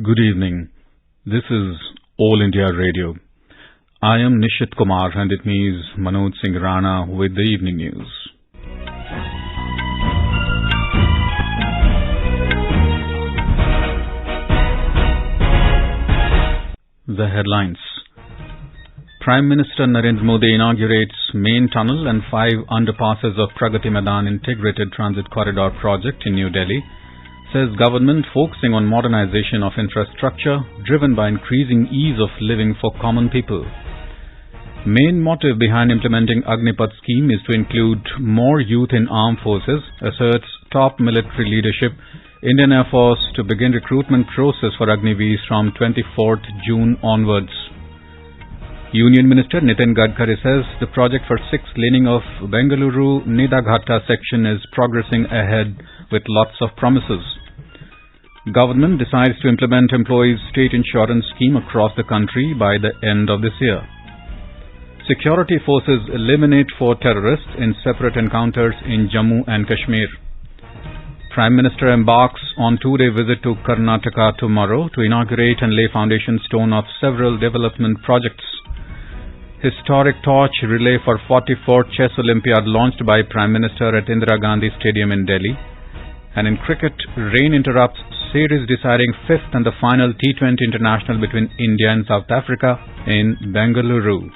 Good evening. This is All India Radio. I am Nishit Kumar and it means Manoj Singh Rana with the evening news. The headlines. Prime Minister Narendra Modi inaugurates main tunnel and 5 underpasses of Pragatimadan Integrated Transit Corridor project in New Delhi. Says government focusing on modernization of infrastructure driven by increasing ease of living for common people. Main motive behind implementing Agnipath scheme is to include more youth in armed forces, asserts top military leadership. Indian Air Force to begin recruitment process for Agniveers from 24th June onwards. Union Minister Nitin Gadkari says the project for 6th laning of Bengaluru-Nidaghatta section is progressing ahead with lots of promises. Government decides to implement employees' state insurance scheme across the country by the end of this year. Security forces eliminate 4 terrorists in separate encounters in Jammu and Kashmir. Prime Minister embarks on 2-day visit to Karnataka tomorrow to inaugurate and lay foundation stone of several development projects. Historic torch relay for 44th Chess Olympiad launched by Prime Minister at Indira Gandhi Stadium in Delhi. And in cricket, rain interrupts series deciding 5th and the final T20 international between India and South Africa in Bengaluru.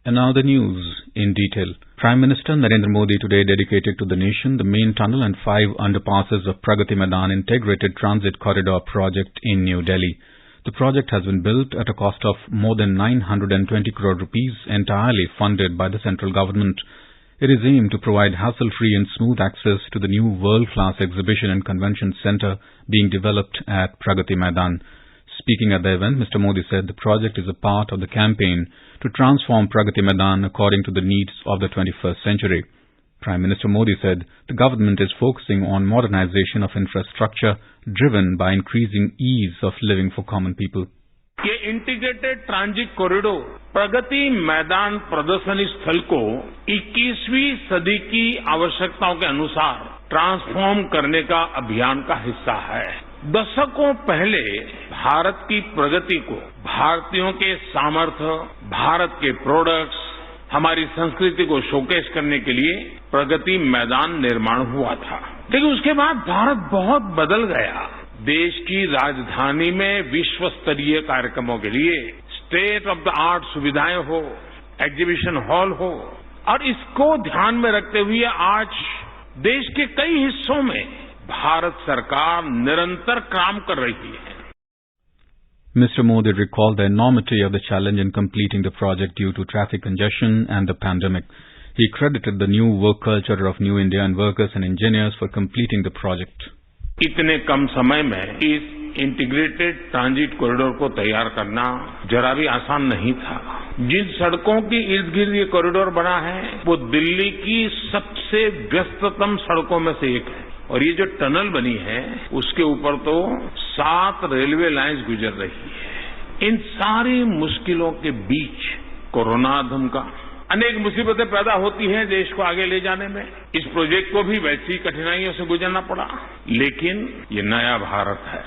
And now the news in detail. Prime Minister Narendra Modi today dedicated to the nation the main tunnel and 5 underpasses of Pragatimadan Integrated Transit Corridor project in New Delhi. The project has been built at a cost of more than 920 crore rupees, entirely funded by the central government. It is aimed to provide hassle-free and smooth access to the new world-class exhibition and convention centre being developed at Pragatimadan. Speaking at the event, Mr. Modi said the project is a part of the campaign to transform Pragatimadan according to the needs of the 21st century. Prime Minister Modi said the government is focusing on modernization of infrastructure driven by increasing ease of living for common people. ये integrated transit corridor Pragati Maidan प्रदर्शनी स्थल को 21वीं सदी की आवश्यकताओं के अनुसार ट्रांसफॉर्म करने का अभियान का हिस्सा है। दशकों पहले भारत की प्रगति को भारतीयों के सामर्थ्य, भारत के प्रोडक्ट्स, हमारी संस्कृति को शोकेस करने के लिए प्रगति मैदान निर्माण हुआ था। लेकिन उसके बाद भारत बहुत बदल गया। देश की राजधानी में विश्व स्तरीय कार्यक्रमों के लिए स्टेट ऑफ द आर्ट सुविधाएं हो, एग्जीबिशन हॉल हो, और इसको ध्यान में रखते हुए आज देश के कई हिस्सों में भारत सरकार निरंतर काम कर रही है। Mr. Modi recalled the enormity of the challenge in completing the project due to traffic congestion and the pandemic. He credited the new work culture of New India and workers and engineers for completing the project. इतने कम समय में इस integrated transit corridor को तैयार करना जरा भी आसान नहीं था। जिन सड़कों के इर्द गिर्द ये कॉरिडोर बना है वो दिल्ली की सबसे व्यस्ततम सड़कों में से एक है और ये जो टनल बनी है उसके ऊपर तो 7 रेलवे लाइंस गुजर रही है। इन सारी मुश्किलों के बीच कोरोना धमका, अनेक मुसीबतें पैदा होती हैं देश को आगे ले जाने में। इस प्रोजेक्ट को भी वैसी कठिनाइयों से गुजरना पड़ा, लेकिन ये नया भारत है,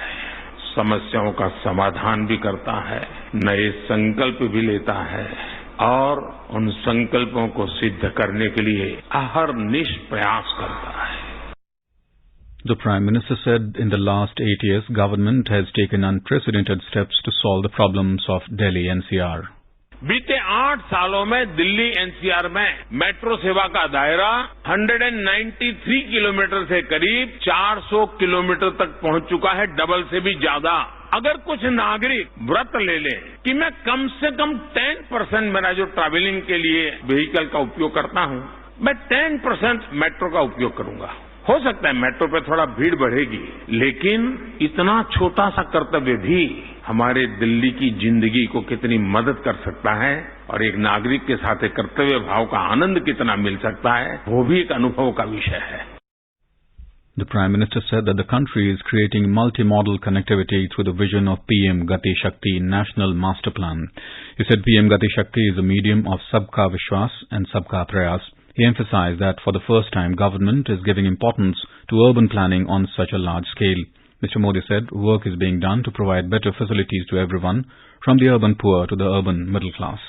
समस्याओं का समाधान भी करता है, नए संकल्प भी लेता है और उन संकल्पों को सिद्ध करने के लिए अहरनिश प्रयास करता है। The Prime Minister said in the last 8 years, government has taken unprecedented steps to solve the problems of Delhi NCR. बीते 8 सालों में दिल्ली एनसीआर में मेट्रो सेवा का दायरा 193 किलोमीटर से करीब 400 किलोमीटर तक पहुंच चुका है, डबल से भी ज्यादा। अगर कुछ नागरिक व्रत ले लें कि मैं कम से कम 10% मेरा जो ट्रैवलिंग के लिए व्हीकल का उपयोग करता हूं, मैं 10% मेट्रो का उपयोग करूंगा। हो सकता है मेट्रो पे थोड़ा भीड़ बढ़ेगी, लेकिन इतना छोटा सा कर्तव्य भी हमारे दिल्ली की जिंदगी को कितनी मदद कर सकता है और एक नागरिक के साथ एक कर्तव्य भाव का आनंद कितना मिल सकता है, वो भी एक अनुभव का विषय है। The Prime Minister said that the country is creating multimodal connectivity through the vision of PM Gati Shakti National Master Plan. He said PM Gati Shakti is a medium of Sabka Vishwas and Sabka Prayas. He emphasized that for the first time, government is giving importance to urban planning on such a large scale. Mr. Modi said work is being done to provide better facilities to everyone, from the urban poor to the urban middle class.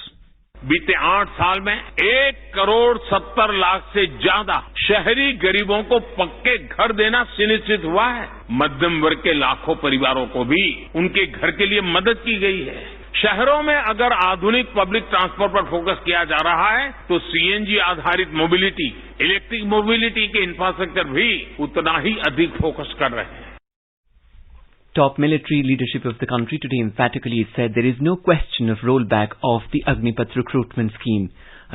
बीते 8 साल में 1,70,00,000 से ज्यादा शहरी गरीबों को पक्के घर देना सुनिश्चित हुआ है। मध्यम वर्ग के लाखों परिवारों को भी उनके घर के लिए मदद की गई है। शहरों में अगर आधुनिक पब्लिक ट्रांसपोर्ट पर फोकस किया जा रहा है तो सीएनजी आधारित मोबिलिटी, इलेक्ट्रिक मोबिलिटी के इंफ्रास्ट्रक्चर भी उतना ही अधिक फोकस कर रहे हैं। Top military leadership of the country today emphatically said there is no question of rollback of the Agnipath recruitment scheme.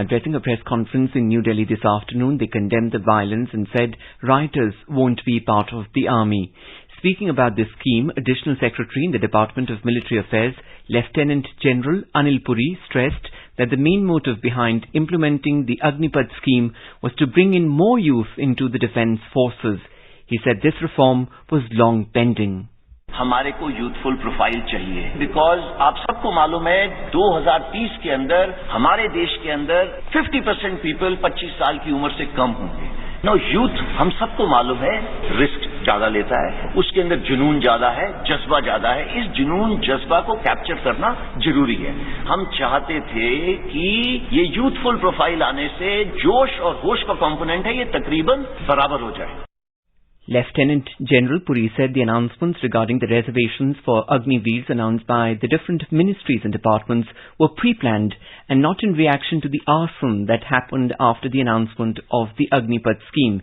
Addressing a press conference in New Delhi this afternoon, they condemned the violence and said rioters won't be part of the army. Speaking about this scheme, Additional Secretary in the Department of Military Affairs, Lieutenant General Anil Puri, stressed that the main motive behind implementing the Agnipath scheme was to bring in more youth into the defence forces. He said this reform was long pending. हमारे को youthful profile चाहिए, because आप सबको मालूम है 2030 के अंदर हमारे देश के अंदर 50% पीपल 25 साल की उम्र से कम होंगे। नो यूथ हम सबको मालूम है रिस्क ज्यादा लेता है, उसके अंदर जुनून ज्यादा है, जज्बा ज्यादा है। इस जुनून जज्बा को कैप्चर करना जरूरी है। हम चाहते थे कि ये यूथफुल प्रोफाइल आने से जोश और होश का कंपोनेंट है ये तकरीबन बराबर हो जाए। Lieutenant General Puri said the announcements regarding the reservations for Agniveers announced by the different ministries and departments were pre-planned and not in reaction to the arson that happened after the announcement of the Agnipath scheme.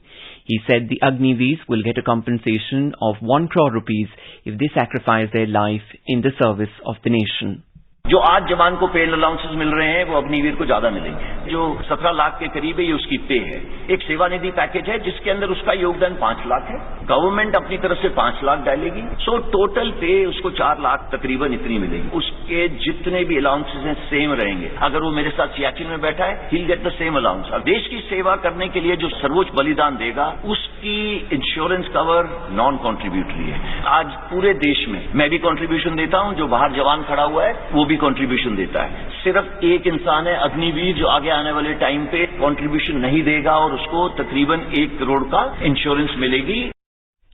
He said the Agniveers will get a compensation of 1 crore rupees if they sacrifice their life in the service of the nation. जो आज जवान को paid allowances मिल रहे हैं वो अग्निवीर को ज्यादा मिलेंगे। जो 17 लाख के करीब है ये उसकी पे है। एक सेवा निधि पैकेज है जिसके अंदर उसका योगदान 5 लाख है। गवर्नमेंट अपनी तरफ से 5 लाख डालेगी। सो टोटल पे उसको 4 लाख तकरीबन इतनी मिलेगी। उसके जितने भी अलाउंसेस हैं सेम रहेंगे। अगर वो मेरे साथ सियाचिन में बैठा है ही गेट द सेम अलाउंस। अब देश की सेवा करने के लिए जो सर्वोच्च बलिदान देगा उसकी इंश्योरेंस कवर नॉन कॉन्ट्रीब्यूटरी है। आज पूरे देश में मैं भी कॉन्ट्रीब्यूशन देता हूं, जो बाहर जवान खड़ा हुआ है वो भी कंट्रीब्यूशन देता है। सिर्फ एक इंसान है अग्निवीर जो आगे आने वाले टाइम पे कंट्रीब्यूशन नहीं देगा और उसको तकरीबन 1 करोड़ का इंश्योरेंस मिलेगी।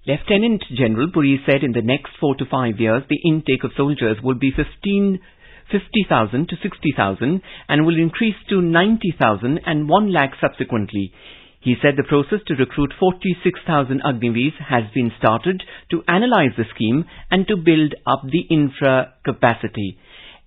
Lieutenant General Puri said in the next 4 to 5 years the intake of soldiers will be 50,000 to 60,000 and will increase to 90,000 and 1 lakh subsequently. He said the process to recruit 46,000 Agniveers has been started to analyze the scheme and to build up the infra capacity.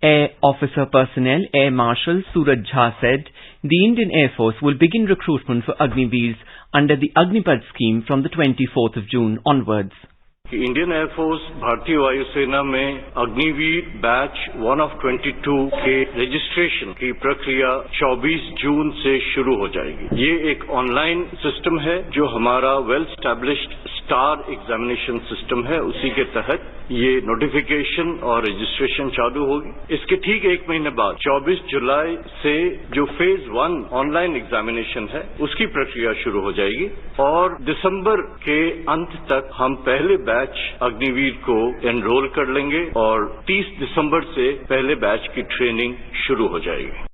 Air Officer Personnel Air Marshal Suraj Jha said the Indian Air Force will begin recruitment for Agniveers under the Agnipath scheme from the 24th of June onwards. Indian air force भारतीय वायुसेना में Agniveer batch 1 of 22 के registration की प्रक्रिया 24 जून से शुरू हो जाएगी। ये एक ऑनलाइन सिस्टम है जो हमारा well established star examination system है। उसी के तहत ये नोटिफिकेशन और रजिस्ट्रेशन चालू होगी। इसके ठीक 1 महीने बाद 24 जुलाई से जो फेज 1 ऑनलाइन एग्जामिनेशन है उसकी प्रक्रिया शुरू हो जाएगी और दिसंबर के अंत तक हम पहले बैच अग्निवीर को एनरोल कर लेंगे और 30 दिसंबर से पहले बैच की ट्रेनिंग शुरू हो जाएगी।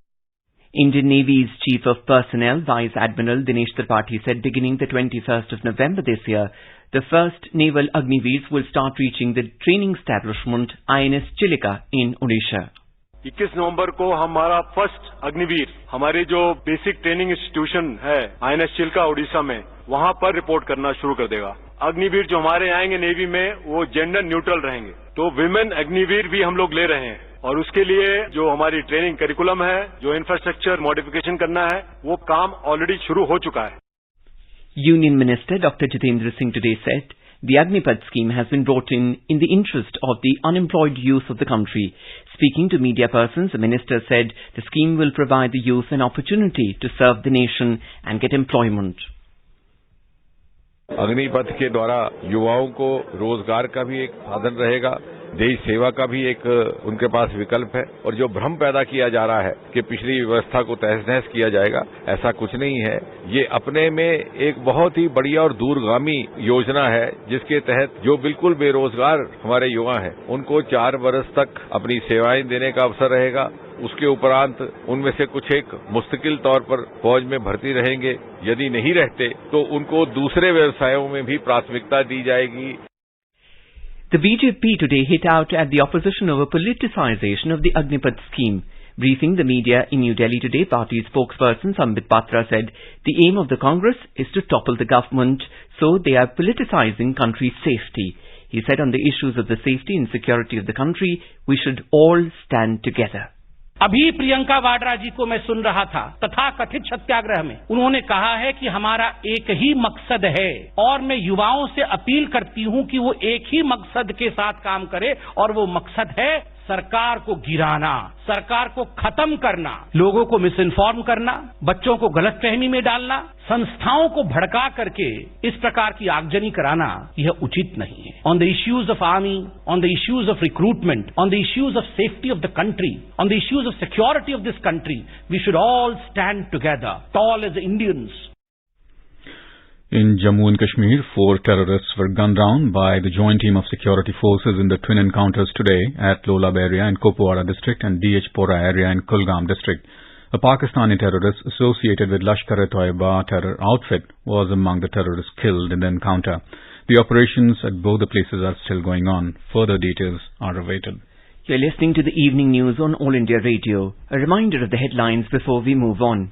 Indian Navy's Chief of Personnel, Vice Admiral Dinesh Tripathi said beginning the 21st of November this year, the first naval Agniveers will start reaching the training establishment INS Chilika in Odisha. 21 नवंबर को हमारा first Agniveer हमारे जो basic training institution है INS Chilka Orissa में वहां पर report करना शुरू कर देगा। अग्निवीर जो हमारे आएंगे नेवी में वो जेंडर न्यूट्रल रहेंगे, तो विमेन अग्निवीर भी हम लोग ले रहे हैं और उसके लिए जो हमारी ट्रेनिंग करिकुलम है, जो इंफ्रास्ट्रक्चर मॉडिफिकेशन करना है, वो काम ऑलरेडी शुरू हो चुका है। Union Minister Dr. Jitendra Singh today said the Agnipath scheme has been brought in the interest of the unemployed youth of the country. Speaking to media persons, the minister said the scheme will provide the youth an opportunity to serve the nation and get employment. Agnipath के द्वारा युवाओं को रोजगार का भी एक साधन रहेगा, देश सेवा का भी एक उनके पास विकल्प है। और जो भ्रम पैदा किया जा रहा है कि पिछली व्यवस्था को तहस नहस किया जाएगा, ऐसा कुछ नहीं है। ये अपने में एक बहुत ही बढ़िया और दूरगामी योजना है जिसके तहत जो बिल्कुल बेरोजगार हमारे युवा हैं उनको 4 वर्ष तक अपनी सेवाएं देने का अवसर रहेगा उसके उपरांत उनमें से कुछ एक मुस्तकिल तौर पर फौज में भर्ती रहेंगे, यदि नहीं रहते तो उनको दूसरे व्यवसायों में भी प्राथमिकता दी जाएगी। The BJP today hit out at the opposition over politicization of the Agnipath scheme. Briefing the media in New Delhi today, party spokesperson Sambit Patra said the aim of the Congress is to topple the government, so they are politicizing country's safety. He said on the issues of the safety and security of the country, we should all stand together. अभी प्रियंका वाड्रा जी को मैं सुन रहा था तथा कथित सत्याग्रह में उन्होंने कहा है कि हमारा एक ही मकसद है और मैं युवाओं से अपील करती हूं कि वो एक ही मकसद के साथ काम करे और वो मकसद है सरकार को गिराना, सरकार को खत्म करना, लोगों को मिस इन्फॉर्म करना, बच्चों को गलतफहमी में डालना, संस्थाओं को भड़का करके इस प्रकार की आगजनी कराना यह उचित नहीं है। On the issues of army, on the issues of recruitment, on the issues of safety of the country, on the issues of security of this country, we should all stand together, tall as Indians. In Jammu and Kashmir, 4 terrorists were gunned down by the joint team of security forces in the twin encounters today at Lolab area in Kupwara district and DH-Pora area in Kulgam district. A Pakistani terrorist associated with Lashkar-e-Toiba terror outfit was among the terrorists killed in the encounter. The operations at both the places are still going on. Further details are awaited. You're listening to the evening news on All India Radio. A reminder of the headlines before we move on.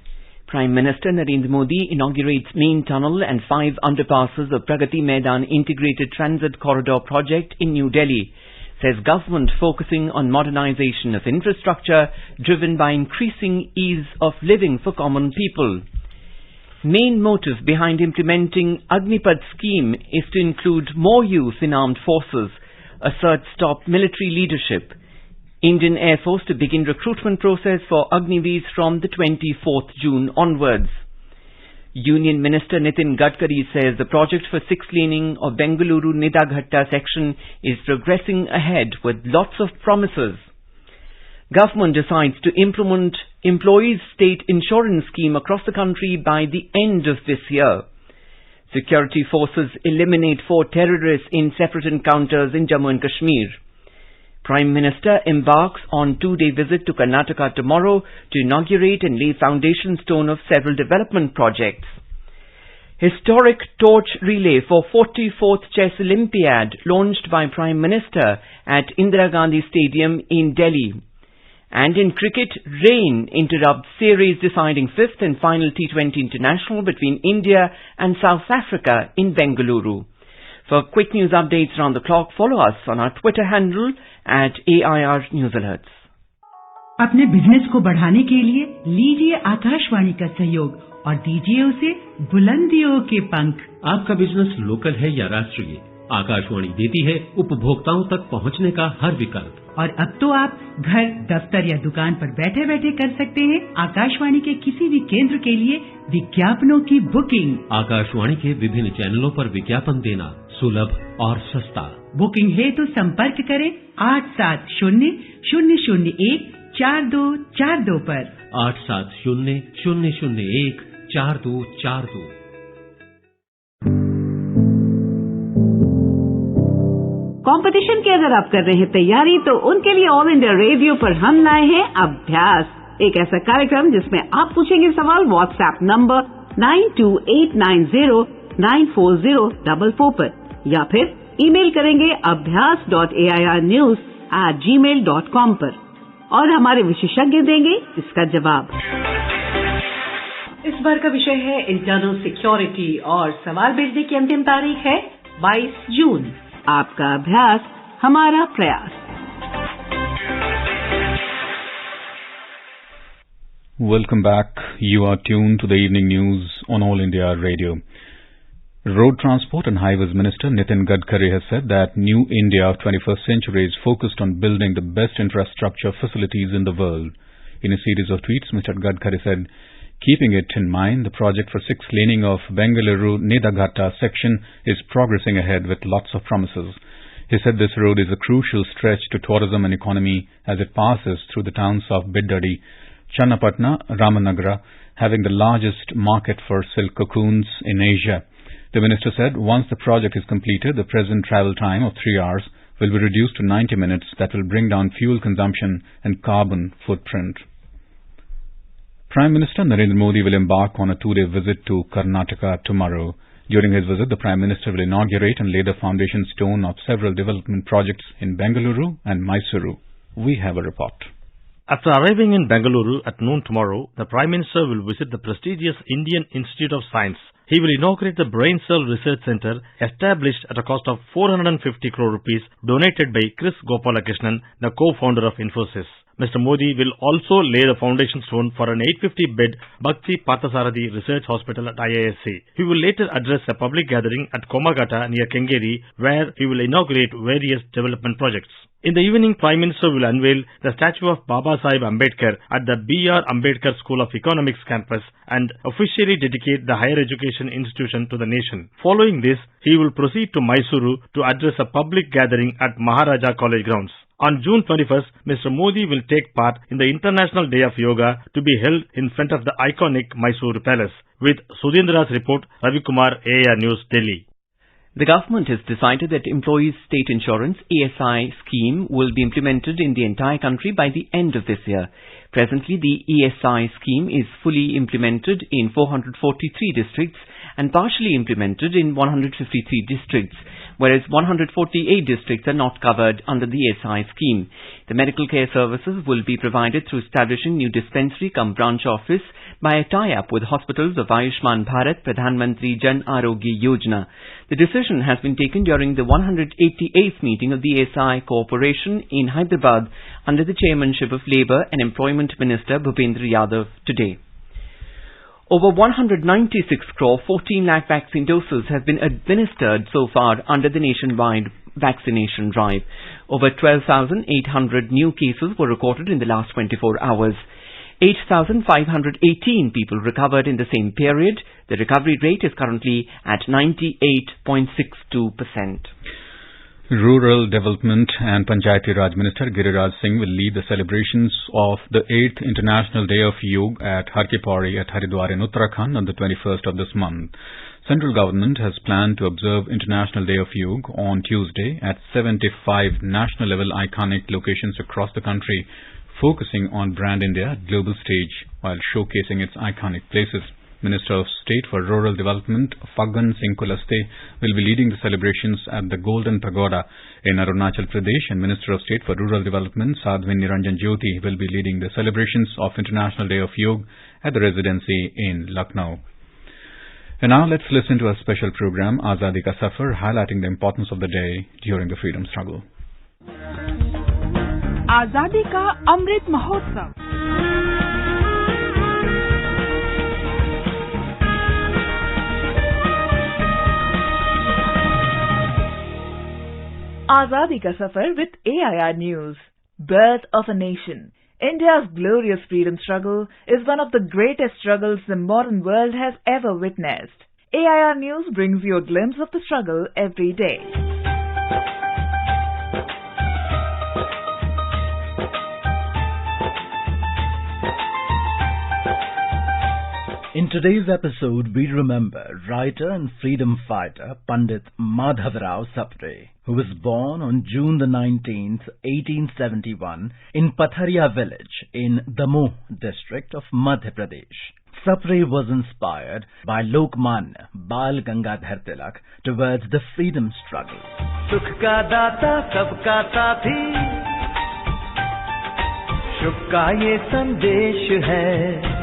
Prime Minister Narendra Modi inaugurates main tunnel and 5 underpasses of Pragatimadan integrated transit corridor project in New Delhi. Says government focusing on modernization of infrastructure driven by increasing ease of living for common people. Main motive behind implementing Agnipath scheme is to include more youth in armed forces, asserts top military leadership. Indian Air Force to begin recruitment process for Agniveers from the 24th June onwards. Union Minister Nitin Gadkari says the project for 6-laning of Bengaluru-Nidaghatta section is progressing ahead with lots of promises. Government decides to implement employees' state insurance scheme across the country by the end of this year. Security forces eliminate 4 terrorists in separate encounters in Jammu and Kashmir. Prime Minister embarks on 2-day visit to Karnataka tomorrow to inaugurate and lay foundation stone of several development projects. Historic torch relay for 44th Chess Olympiad launched by Prime Minister at Indira Gandhi Stadium in Delhi. And in cricket, rain interrupts series deciding 5th and final T20 international between India and South Africa in Bengaluru. For quick news updates around the clock, follow us on our Twitter handle at AIR News Alerts. अपने business को बढ़ाने के लिए लीजिए आकाशवाणी का सहयोग और दीजिए उसे बुलंदियों के पंख। आपका बिजनेस लोकल है या राष्ट्रीय, आकाशवाणी देती है उपभोक्ताओं तक पहुंचने का हर विकल्प। और अब तो आप घर, दफ्तर या दुकान पर बैठे बैठे कर सकते हैं आकाशवाणी के किसी भी केंद्र के लिए विज्ञापनों की बुकिंग। आकाशवाणी के विभिन्न चैनलों पर विज्ञापन देना सुलभ और सस्ता। बुकिंग है तो संपर्क करें 8700014242 पर। 8700014242। कंपटीशन की अगर आप कर रहे हैं तैयारी तो उनके लिए ऑल इंडिया रेडियो पर हम लाए हैं अभ्यास, एक ऐसा कार्यक्रम जिसमें आप पूछेंगे सवाल व्हाट्सएप नंबर 9289094044 पर या फिर ईमेल करेंगे abhyas.airnews@gmail.com पर और हमारे विशेषज्ञ देंगे इसका जवाब। इस बार का विषय है इंटरनल सिक्योरिटी और सवाल भेजने की अंतिम तारीख है 22 जून। आपका अभ्यास हमारा प्रयास। Welcome back. You are tuned to the evening news on All India Radio. Road Transport and Highways Minister Nitin Gadkari has said that New India of 21st century is focused on building the best infrastructure facilities in the world. In a series of tweets, Mr. Gadkari said, keeping it in mind, the project for 6-laning of Bengaluru-Nidaghatta section is progressing ahead with lots of promises. He said this road is a crucial stretch to tourism and economy as it passes through the towns of Biddadi, Channapatna, Ramanagara, having the largest market for silk cocoons in Asia. The minister said once the project is completed, the present travel time of 3 hours will be reduced to 90 minutes. That will bring down fuel consumption and carbon footprint. Prime Minister Narendra Modi will embark on a two-day visit to Karnataka tomorrow. During his visit, the Prime Minister will inaugurate and lay the foundation stone of several development projects in Bengaluru and Mysuru. We have a report. After arriving in Bengaluru at noon tomorrow, the Prime Minister will visit the prestigious Indian Institute of Science. He will inaugurate the Brain Cell Research Center established at a cost of 450 crore rupees donated by Chris Gopalakrishnan, the co-founder of Infosys. Mr. Modi will also lay the foundation stone for an 850-bed Bhakti Pathasarathi Research Hospital at IISc. He will later address a public gathering at Komagata near Kengeri, where he will inaugurate various development projects. In the evening, Prime Minister will unveil the statue of Baba Sahib Ambedkar at the B.R. Ambedkar School of Economics campus and officially dedicate the higher education institution to the nation. Following this, he will proceed to Mysuru to address a public gathering at Maharaja College grounds. On June 21st, Mr. Modi will take part in the International Day of Yoga to be held in front of the iconic Mysore Palace. With Sudhendra's report, Ravi Kumar, AIR News, Delhi. The government has decided that Employees State Insurance ESI scheme will be implemented in the entire country by the end of this year. Presently, the ESI scheme is fully implemented in 443 districts and partially implemented in 153 districts, whereas 148 districts are not covered under the ESI scheme. The medical care services will be provided through establishing new dispensary cum branch office by a tie-up with hospitals of Ayushman Bharat Pradhan Mantri Jan Arogya Yojana. The decision has been taken during the 188th meeting of the ESI Corporation in Hyderabad under the chairmanship of Labour and Employment Minister Bhupendra Yadav today. Over 196 crore 14 lakh vaccine doses have been administered so far under the nationwide vaccination drive. Over 12,800 new cases were recorded in the last 24 hours. 8,518 people recovered in the same period. The recovery rate is currently at 98.62%. Rural Development and Panchayati Raj Minister Giriraj Singh will lead the celebrations of the 8th International Day of Yoga at Har Ki Pauri at Haridwar in Uttarakhand on the 21st of this month. Central government has planned to observe International Day of Yoga on Tuesday at 75 national-level iconic locations across the country, focusing on Brand India global stage while showcasing its iconic places. Minister of State for Rural Development Phaggan Singh Kulaste will be leading the celebrations at the Golden Pagoda in Arunachal Pradesh, and Minister of State for Rural Development Sadhvi Niranjan Jyoti will be leading the celebrations of International Day of Yoga at the Residency in Lucknow. And now let's listen to a special program, Azadi Ka Safar, highlighting the importance of the day during the freedom struggle. आजादी का Amrit Mahotsav. Azadi Ka Safar with AIR News. Birth of a nation. India's glorious freedom struggle is one of the greatest struggles the modern world has ever witnessed. AIR News brings you a glimpse of the struggle every day. In today's episode, we remember writer and freedom fighter Pandit Madhavrao Sapre, who was born on June the 19th, 1871 in Patharia village in Jammu district of Madhya Pradesh. Sapre was inspired by Lokmanya Bal Gangadhar Tilak towards the freedom struggle. Sukh ka data sabka saathi, shubh ka ye sandesh hai.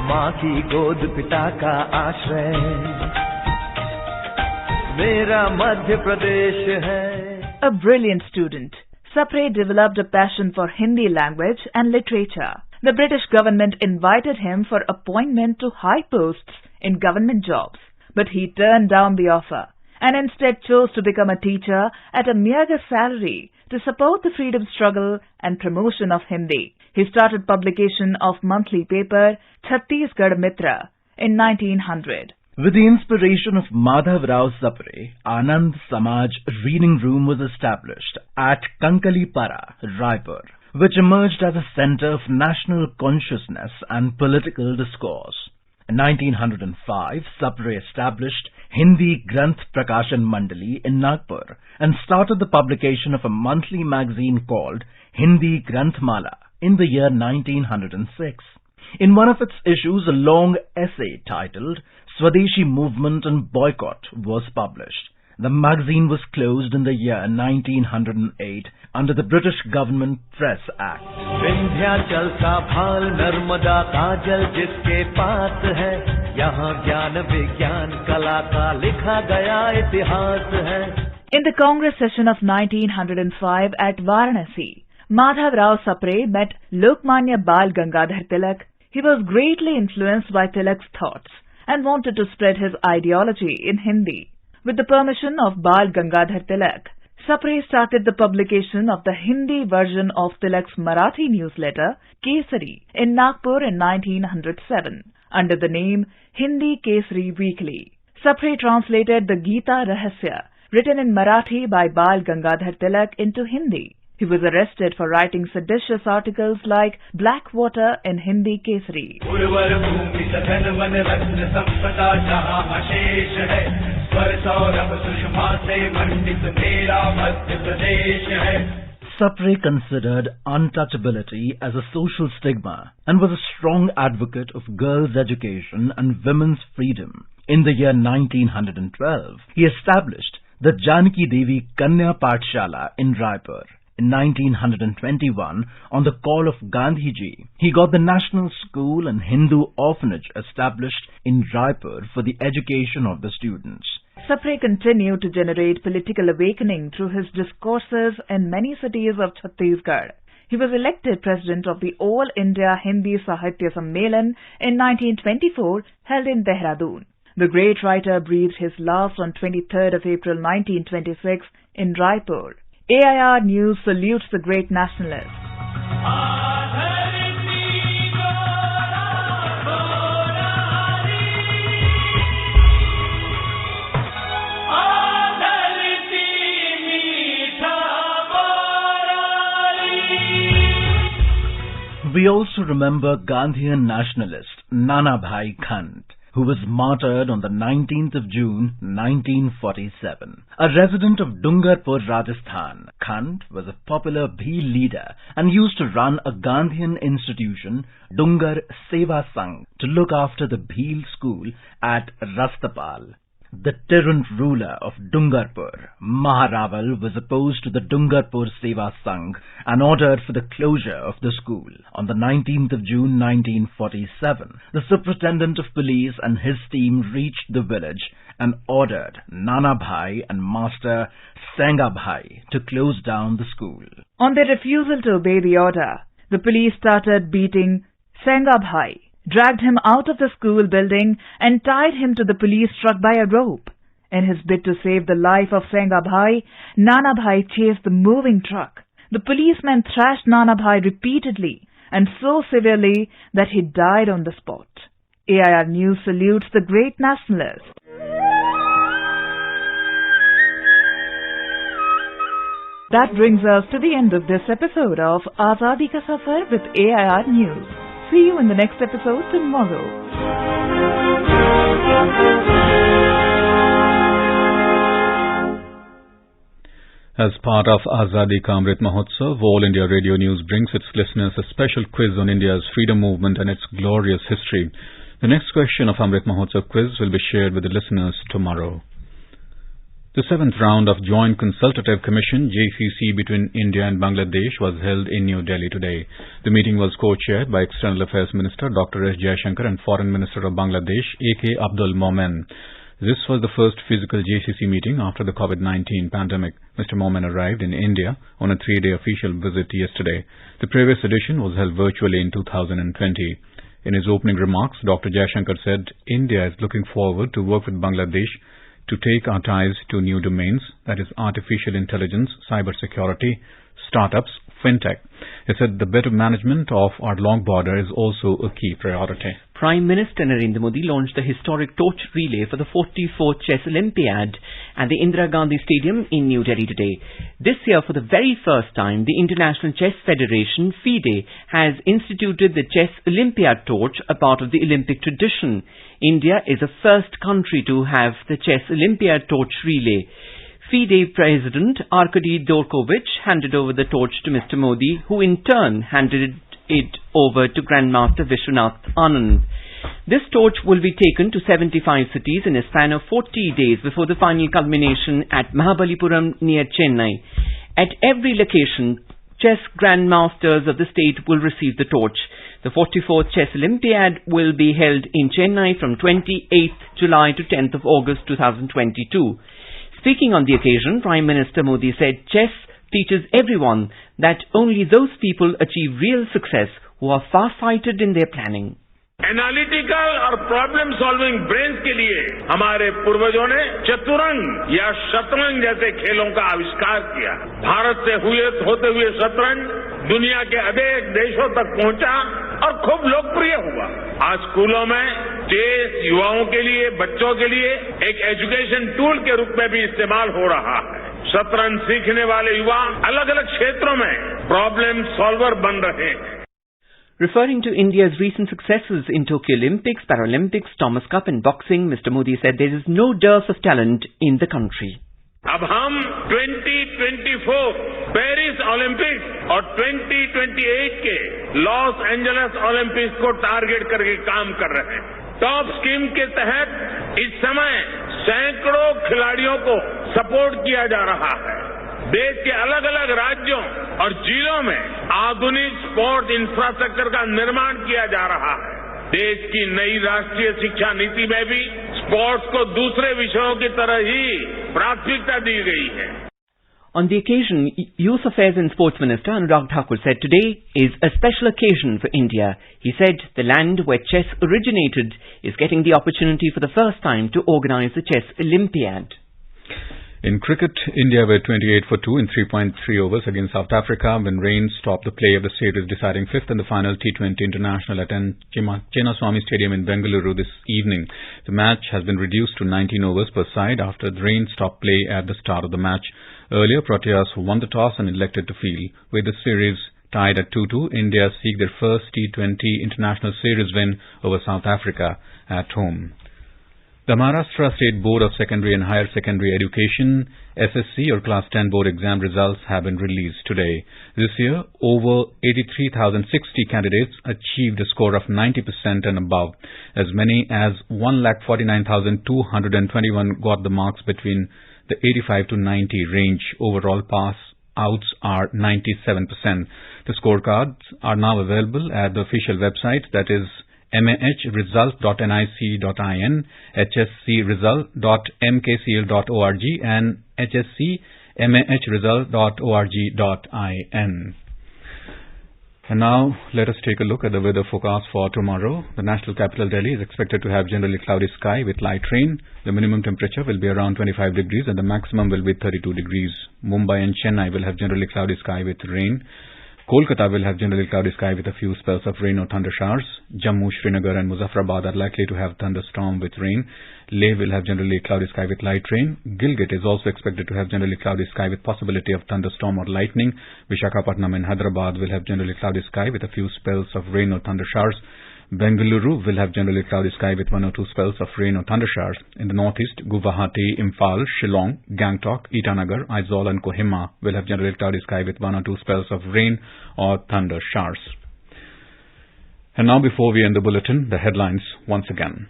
माँ की गोद पिता का आश्रय मेरा मध्य प्रदेश है. A brilliant student, Sapre developed a passion for Hindi language and literature. The British government invited him for appointment to high posts in government jobs, but he turned down the offer and instead chose to become a teacher at a meager salary to support the freedom struggle and promotion of Hindi. He started publication of monthly paper Chhattisgarh Mitra in 1900. With the inspiration of Madhavrao Sapre, Anand Samaj Reading Room was established at Kankalipara, Raipur, which emerged as a center of national consciousness and political discourse. In 1905, Sapre established Hindi Granth Prakashan Mandali in Nagpur and started the publication of a monthly magazine called Hindi Granthmala in the year 1906. In one of its issues, a long essay titled Swadeshi Movement and Boycott was published. The magazine was closed in the year 1908 under the British Government Press Act. Vindhyachal का भाल नर्मदा का जल जिसके पास है यहाँ ज्ञान विज्ञान कला का लिखा गया इतिहास है. In the Congress session of 1905 at Varanasi, Madhav Rao Sapre met Lokmanya Bal Gangadhar Tilak. He was greatly influenced by Tilak's thoughts and wanted to spread his ideology in Hindi. With the permission of Bal Gangadhar Tilak, Sapre started the publication of the Hindi version of Tilak's Marathi newsletter, Kesari, in Nagpur in 1907, under the name Hindi Kesari Weekly. Sapre translated the Gita Rahasya, written in Marathi by Bal Gangadhar Tilak, into Hindi. He was arrested for writing seditious articles like Black Water in Hindi Kesari. Sapre considered untouchability as a social stigma and was a strong advocate of girls' education and women's freedom. In the year 1912, he established the Janaki Devi Kanya Pathshala in Raipur. In 1921, on the call of Gandhiji, he got the National School and Hindu Orphanage established in Raipur for the education of the students. Sapre continued to generate political awakening through his discourses in many cities of Chhattisgarh. He was elected president of the All India Hindi Sahitya Sammelan in 1924, held in Dehradun. The great writer breathed his last on 23rd of April 1926 in Raipur. AIR News salutes the great nationalist. We also remember Gandhian nationalist Nana Bhai Khant, who was martyred on the 19th of June 1947. A resident of Dungarpur, Rajasthan, Khant was a popular Bhil leader and used to run a Gandhian institution, Dungar Seva Sangh, to look after the Bhil school at Rastapal. The tyrant ruler of Dungarpur, Maharaval, was opposed to the Dungarpur Seva Sangh and ordered for the closure of the school. On the 19th of June 1947, the superintendent of police and his team reached the village and ordered Nana Bhai and Master Senga Bhai to close down the school. On their refusal to obey the order, the police started beating Senga Bhai, dragged him out of the school building and tied him to the police truck by a rope. In his bid to save the life of Senga Bhai, Nana Bhai chased the moving truck. The policemen thrashed Nana Bhai repeatedly and so severely that he died on the spot. AIR News salutes the great nationalist. That brings us to the end of this episode of Azadi Ka Safar with AIR News. See you in the next episode tomorrow. As part of Azadi Ka Amrit Mahotsav, All India Radio News brings its listeners a special quiz on India's freedom movement and its glorious history. The next question of Amrit Mahotsav quiz will be shared with the listeners tomorrow. The 7th round of Joint Consultative Commission JCC between India and Bangladesh was held in New Delhi today. The meeting was co-chaired by External Affairs Minister Dr. S. Jaishankar and Foreign Minister of Bangladesh A.K. Abdul Momen. This was the first physical JCC meeting after the COVID-19 pandemic. Mr. Momen arrived in India on a 3-day official visit yesterday. The previous edition was held virtually in 2020. In his opening remarks, Dr. Jaishankar said India is looking forward to work with Bangladesh to take our ties to new domains, that is artificial intelligence, cybersecurity, startups, fintech. He said the better management of our long border is also a key priority. Prime Minister Narendra Modi launched the historic torch relay for the 44th Chess Olympiad at the Indira Gandhi Stadium in New Delhi today. This year, for the very first time, the International Chess Federation, FIDE, has instituted the Chess Olympiad torch, a part of the Olympic tradition. India is the first country to have the Chess Olympiad torch relay. FIDE President Arkady Dorkovich handed over the torch to Mr. Modi, who in turn handed it over to Grandmaster Vishwanath Anand. This torch will be taken to 75 cities in a span of 40 days before the final culmination at Mahabalipuram near Chennai. At every location, chess grandmasters of the state will receive the torch. The 44th Chess Olympiad will be held in Chennai from 28th July to 10th of August 2022. Speaking on the occasion, Prime Minister Modi said chess teaches everyone that only those people achieve real success who are far-sighted in their planning. Analytical और problem solving brain के लिए हमारे पूर्वजों ने चतुरंग या शतरंज जैसे खेलों का आविष्कार किया। भारत से होते हुए शतरंज दुनिया के अनेक देशों तक पहुंचा और खूब लोकप्रिय हुआ। आज स्कूलों में चेस युवाओं के लिए, बच्चों के लिए एक एजुकेशन टूल के रूप में भी इस्तेमाल हो रहा है। शतरंज सीखने वाले युवा अलग अलग क्षेत्रों में प्रॉब्लम सॉल्वर बन रहे हैं। Referring to India's recent successes in Tokyo Olympics, Paralympics, Thomas Cup and boxing, Mr. Modi said there is no dearth of talent in the country. अब हम 2024 पेरिस ओलंपिक्स और 2028 के लॉस एंजलिस ओलंपिक्स को target करके काम कर रहे हैं। टॉप स्कीम के तहत इस समय सैकड़ों खिलाड़ियों को सपोर्ट किया जा रहा है। देश के अलग अलग राज्यों और जिलों में आधुनिक स्पोर्ट्स इंफ्रास्ट्रक्चर का निर्माण किया जा रहा है। देश की नई राष्ट्रीय शिक्षा नीति में भी स्पोर्ट्स को दूसरे विषयों की तरह ही प्राथमिकता दी गई है। On the occasion, Youth Affairs and Sports Minister Anurag Thakur said today is a special occasion for India. He said the land where chess originated is getting the opportunity for the first time to organize the Chess Olympiad. In cricket, India were 28 for 2 in 3.3 overs against South Africa when rain stopped the play of the series deciding fifth and the final T20 International at Chinnaswamy Stadium in Bengaluru this evening. The match has been reduced to 19 overs per side after the rain stopped play at the start of the match. Earlier, Proteas won the toss and elected to field. With the series tied at 2-2, India seek their first T20 International Series win over South Africa at home. The Maharashtra State Board of Secondary and Higher Secondary Education, SSC or Class 10 board exam results have been released today. This year, over 83,060 candidates achieved a score of 90% and above. As many as 1,49,221 got the marks between the 85 to 90 range. Overall pass outs are 97%. The scorecards are now available at the official website, that is mahresult.nic.in, hscresult.mkcl.org and hscmahresult.org.in. And now, let us take a look at the weather forecast for tomorrow. The national capital Delhi is expected to have generally cloudy sky with light rain. The minimum temperature will be around 25 degrees and the maximum will be 32 degrees. Mumbai and Chennai will have generally cloudy sky with rain. Kolkata will have generally cloudy sky with a few spells of rain or thunder showers. Jammu, Srinagar and Muzaffarabad are likely to have thunderstorm with rain. Leh will have generally cloudy sky with light rain. Gilgit is also expected to have generally cloudy sky with possibility of thunderstorm or lightning. Visakhapatnam and Hyderabad will have generally cloudy sky with a few spells of rain or thunder showers. Bengaluru will have generally cloudy sky with 1 or 2 spells of rain or thunder showers. In the northeast, Guwahati, Imphal, Shillong, Gangtok, Itanagar, Aizawl and Kohima will have generally cloudy sky with 1 or 2 spells of rain or thunder showers. And now, before we end the bulletin, the headlines once again.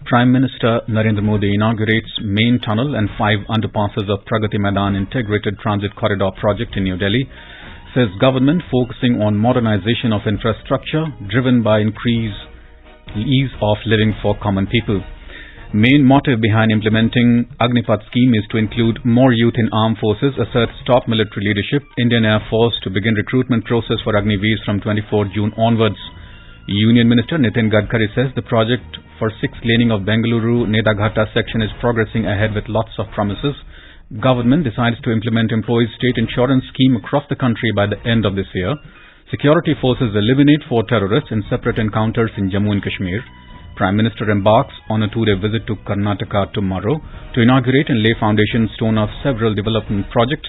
Prime Minister Narendra Modi inaugurates main tunnel and 5 underpasses of Pragatimadan Integrated Transit Corridor project in New Delhi. Says government focusing on modernization of infrastructure driven by increased ease of living for common people. Main motive behind implementing Agnipath scheme is to include more youth in armed forces, asserts top military leadership. Indian Air Force to begin recruitment process for Agniveers from 24 June onwards. Union Minister Nitin Gadkari says the project for 6th laning of Bengaluru-Nedaghatta section is progressing ahead with lots of promises. Government decides to implement employees' state insurance scheme across the country by the end of this year. Security forces eliminate 4 terrorists in separate encounters in Jammu and Kashmir. Prime Minister embarks on a 2-day visit to Karnataka tomorrow to inaugurate and lay foundation stone of several development projects.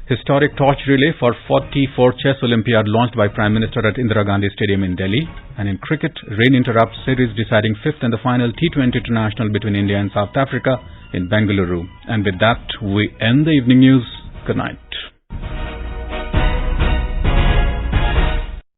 Historic torch relay for 44th Chess Olympiad launched by Prime Minister at Indira Gandhi Stadium in Delhi. And in cricket, rain interrupts series deciding 5th and the final T20 international between India and South Africa in Bengaluru. And with that, we end the evening news. Good night.